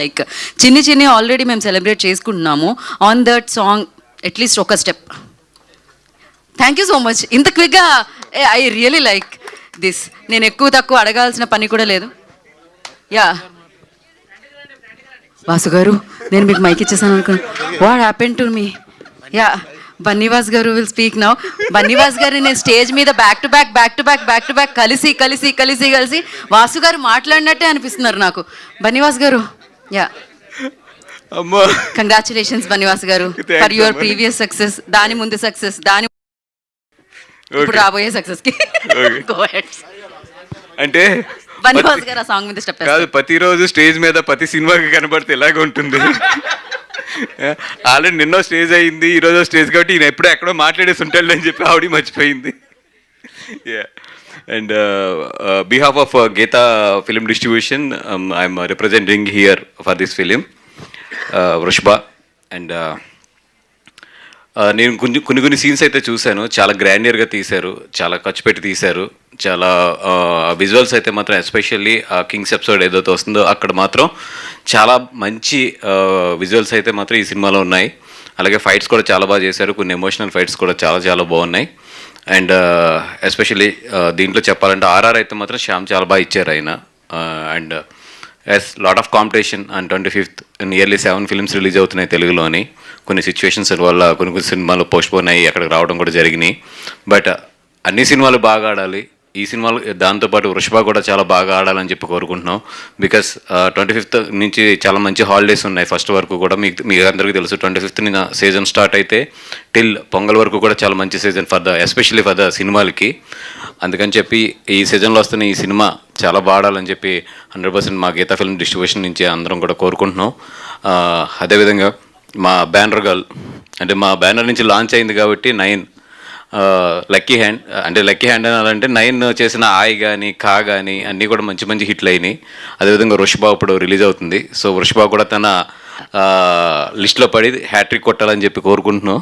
Like చిన్ని already మేము celebrate చేసుకుంటున్నాము. ఆన్ దట్ సాంగ్ అట్లీస్ట్ ఒక step. Thank you so much. ఇంత క్విక్గా ఐ రియలీ లైక్ దిస్. నేను ఎక్కువ తక్కువ అడగాల్సిన పని కూడా లేదు. యా వాసు గారు, నేను మీకు మైక్ ఇచ్చేసాను అనుకున్నాను. What happen to me? Yeah Bunny Vas గారు విల్ స్పీక్ నౌ. బన్నీవాస్ గారిని నేను స్టేజ్ మీద బ్యాక్ టు బ్యాక్ కలిసి వాసు గారు మాట్లాడినట్టే అనిపిస్తున్నారు నాకు. బన్నీవాస్ గారు, యా కంగ్రాచులేషన్స్ బన్నీవాస్ గారు ఫర్ యువర్ ప్రీవియస్ సక్సెస్. దాని ముందు సక్సెస్, దాని ఇప్పుడు రాబోయే సక్సెస్ కి గో హెడ్. అంటే బన్నీవాస్ గారు ఆ సాంగ్ మీద స్టెప్ కాదు, ప్రతిరోజు స్టేజ్ మీద ప్రతి సినిమాకి కనబడితే ఎలాగ ఉంటుంది. ఆల్రెడీ నిన్నో స్టేజ్ అయింది, ఈరోజు స్టేజ్ కాబట్టి ఈయన ఎప్పుడో ఎక్కడో మాట్లాడేసి ఉంటాడు అని చెప్పి ఆవిడ మర్చిపోయింది. And behalf of Geetha film distribution I'm representing here for this film Vrishabha. And నేను కొన్ని సీన్స్ అయితే చూశాను, చాలా గ్రాండియర్గా తీశారు, చాలా ఖర్చు పెట్టి తీశారు. చాలా విజువల్స్ అయితే మాత్రం ఎస్పెషల్లీ కింగ్స్ ఎపిసోడ్ ఏదైతే వస్తుందో అక్కడ మాత్రం చాలా మంచి విజువల్స్ అయితే మాత్రం ఈ సినిమాలో ఉన్నాయి. అలాగే ఫైట్స్ కూడా చాలా బాగా చేశారు, కొన్ని ఎమోషనల్ ఫైట్స్ కూడా చాలా బాగున్నాయి. అండ్ ఎస్పెషల్లీ దీంట్లో చెప్పాలంటే ఆర్ఆర్ అయితే మాత్రం శ్యామ్ చాలా బాగా ఇచ్చారు ఆయన. And as lot of competition. And 25th nearly 7 films release అవుతున్నాయి తెలుగులోని. కొన్ని సిచ్యువేషన్స్ వల్ల కొన్ని సినిమాలు పోస్ట్పోన్ అయ్యి అక్కడికి రావడం కూడా జరిగినాయి. బట్ అన్ని సినిమాలు బాగా ఆడాలి, ఈ సినిమాలు దాంతోపాటు వృషభ కూడా చాలా బాగా ఆడాలని చెప్పి కోరుకుంటున్నాం. బికాస్ 25th నుంచి చాలా మంచి హాలిడేస్ ఉన్నాయి. ఫస్ట్ వరకు కూడా మీకు అందరికీ తెలుసు, 25th సీజన్ స్టార్ట్ అయితే టిల్ పొంగల్ వరకు కూడా చాలా మంచి సీజన్ ఎస్పెషల్లీ ఫర్ ద సినిమాలకి. అందుకని చెప్పి ఈ సీజన్లో వస్తున్న ఈ సినిమా చాలా బాగా ఆడాలని చెప్పి 100% మా గీతా ఫిల్మ్ డిస్ట్రిబ్యూషన్ నుంచి అందరం కూడా కోరుకుంటున్నాం. అదేవిధంగా మా బ్యానర్ గర్ల్, అంటే మా బ్యానర్ నుంచి లాంచ్ అయింది కాబట్టి 9 లక్కీ హ్యాండ్, అంటే లక్కీ హ్యాండ్ అనాలంటే 9 చేసిన ఆయ్ కానీ కా కానీ అన్నీ కూడా మంచి హిట్లు అయినాయి. అదేవిధంగా వృషభ ఇప్పుడు రిలీజ్ అవుతుంది. సో వృషభ కూడా తన లిస్ట్లో పడి హ్యాట్రిక్ కొట్టాలని చెప్పి కోరుకుంటున్నాం.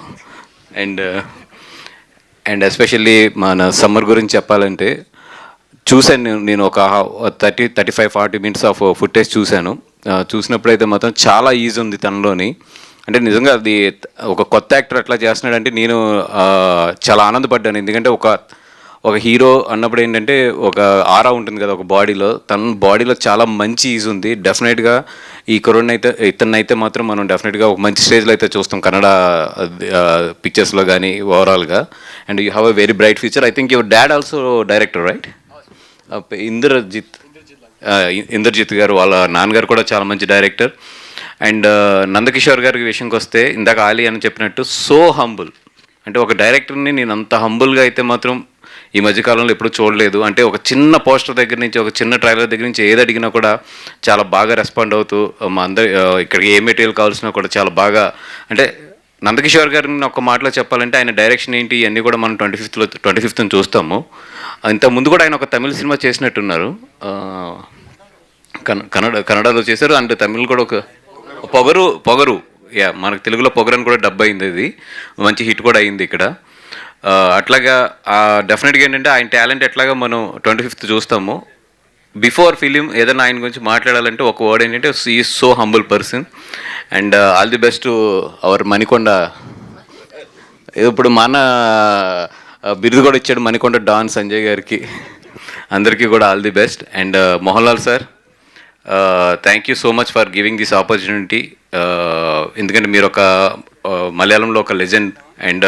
అండ్ ఎస్పెషల్లీ మన సమ్మర్ గురించి చెప్పాలంటే చూశాను నేను ఒక 35-40 minutes ఆఫ్ ఫుటేజ్ చూశాను. చూసినప్పుడైతే మాత్రం చాలా ఈజీ ఉంది తనలోని. అంటే నిజంగా అది ఒక కొత్త యాక్టర్ అట్లా చేస్తున్నాడంటే నేను చాలా ఆనందపడ్డాను. ఎందుకంటే ఒక హీరో అన్నప్పుడు ఏంటంటే ఒక ఆరా ఉంటుంది కదా ఒక బాడీలో, తన బాడీలో చాలా మంచి ఈజ్ ఉంది. డెఫినెట్గా ఈ కరోనా అయితే ఇతన్నైతే మాత్రం మనం డెఫినెట్గా ఒక మంచి స్టేజ్లో అయితే చూస్తాం కన్నడ పిక్చర్స్లో కానీ ఓవరాల్గా. And you have a very bright future. I think your dad also director, right? Indrajith garu వాళ్ళ నాన్నగారు కూడా చాలా మంచి డైరెక్టర్. అండ్ నందకిషోర్ గారి విషయంకి వస్తే ఇందాక ఆలీ అని చెప్పినట్టు సో హంబుల్. అంటే ఒక డైరెక్టర్ని నేను అంత హంబుల్గా అయితే మాత్రం ఈ మధ్యకాలంలో ఎప్పుడూ చూడలేదు. అంటే ఒక చిన్న పోస్టర్ దగ్గర నుంచి, ఒక చిన్న ట్రైలర్ దగ్గర నుంచి ఏది అడిగినా కూడా చాలా బాగా రెస్పాండ్ అవుతూ మా అందరి ఇక్కడికి ఏ మెటీరియల్ కావాల్సినా కూడా చాలా బాగా, అంటే నందకిషోర్ గారిని ఒక మాటలో చెప్పాలంటే ఆయన డైరెక్షన్ ఏంటి ఇవన్నీ కూడా మనం 25th చూస్తాము. ఇంత ముందు కూడా ఆయన ఒక తమిళ సినిమా చేసినట్టున్నారు, కన్నడలో చేశారు. అండ్ తమిళ్ కూడా ఒక పొగరు యా, మనకు తెలుగులో పొగరు అని కూడా డబ్ అయింది, అది మంచి హిట్ కూడా అయింది ఇక్కడ. అట్లాగా డెఫినెట్గా ఏంటంటే ఆయన టాలెంట్ ఎట్లాగా మనం 25th చూస్తాము. బిఫోర్ ఫిలిం ఏదైనా ఆయన గురించి మాట్లాడాలంటే ఒక వర్డ్ ఏంటంటే is so humble person. And all the best our Manikonda. ఇప్పుడు మన బిరుదు కూడా ఇచ్చాడు మణికొండ డాన్ సంజయ్ గారికి. అందరికీ కూడా all the best. And Mohan Lal sir, thank you so much for giving this opportunity. ఎందుకంటే మీరు ఒక మలయాళంలో ఒక legend. And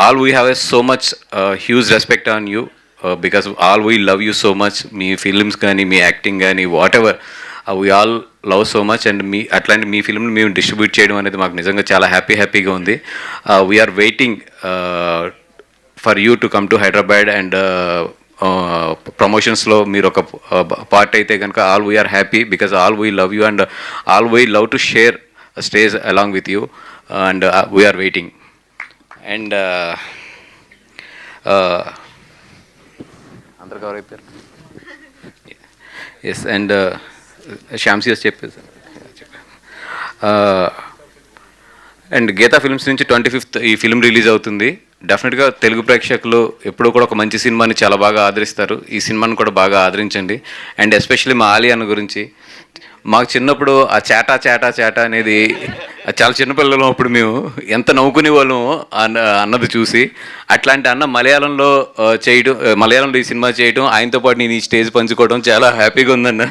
all we have a so much huge respect on you because all we love you so much. Me films కానీ మీ acting కానీ what ever we all love so much. And అట్లాంటి మీ ఫిల్మ్ని మేము distribute చేయడం అనేది మాకు నిజంగా చాలా హ్యాపీగా ఉంది. We are waiting for you to come to Hyderabad. And ప్రమోషన్స్లో మీరు ఒక పార్ట్ అయితే కనుక all we are happy because all we love you and all we love to share stage along with you. And we are waiting. And అందరు cover అయిపోయారు. Yes. And శ్యామ్సియస్ చెప్పేసి and Gita films నుంచి 25th ఈ ఫిల్మ్ రిలీజ్ అవుతుంది. డెఫినెట్గా తెలుగు ప్రేక్షకులు ఎప్పుడూ కూడా ఒక మంచి సినిమాని చాలా బాగా ఆదరిస్తారు. ఈ సినిమాని కూడా బాగా ఆదరించండి. అండ్ ఎస్పెషల్లీ మా ఆలీ అన్న గురించి మాకు చిన్నప్పుడు ఆ చేటా చేటా చేటా అనేది చాలా చిన్నపిల్లలు అప్పుడు మేము ఎంత నవ్వుకునే వాళ్ళము అన్నది చూసి, అట్లాంటి అన్న మలయాళంలో చేయడం, మలయాళంలో ఈ సినిమా చేయడం, ఆయనతో పాటు నేను ఈ స్టేజ్ పంచుకోవడం చాలా హ్యాపీగా ఉందన్న.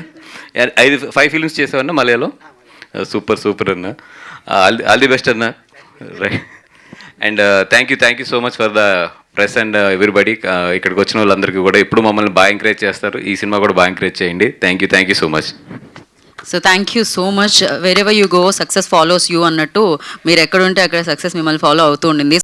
5 ఫిల్మ్స్ చేసావన్న మలయాళం. సూపర్ సూపర్ అన్న. ఆల్ ది బెస్ట్ అన్న. Right. And thank you so much for the press and everybody. ఇక్కడికి వచ్చిన వాళ్ళందరికీ కూడా ఎప్పుడు మమ్మల్ని బాగా ఎంకరేజ్ చేస్తారు. ఈ సినిమా కూడా బాగా ఎంకరేజ్ చేయండి. Thank you so much. So thank you so much. Where ever you go success follows you అన్నట్టు, మీరు ఎక్కడుంటే అక్కడ సక్సెస్ మిమ్మల్ని ఫాలో అవుతూ ఉండింది.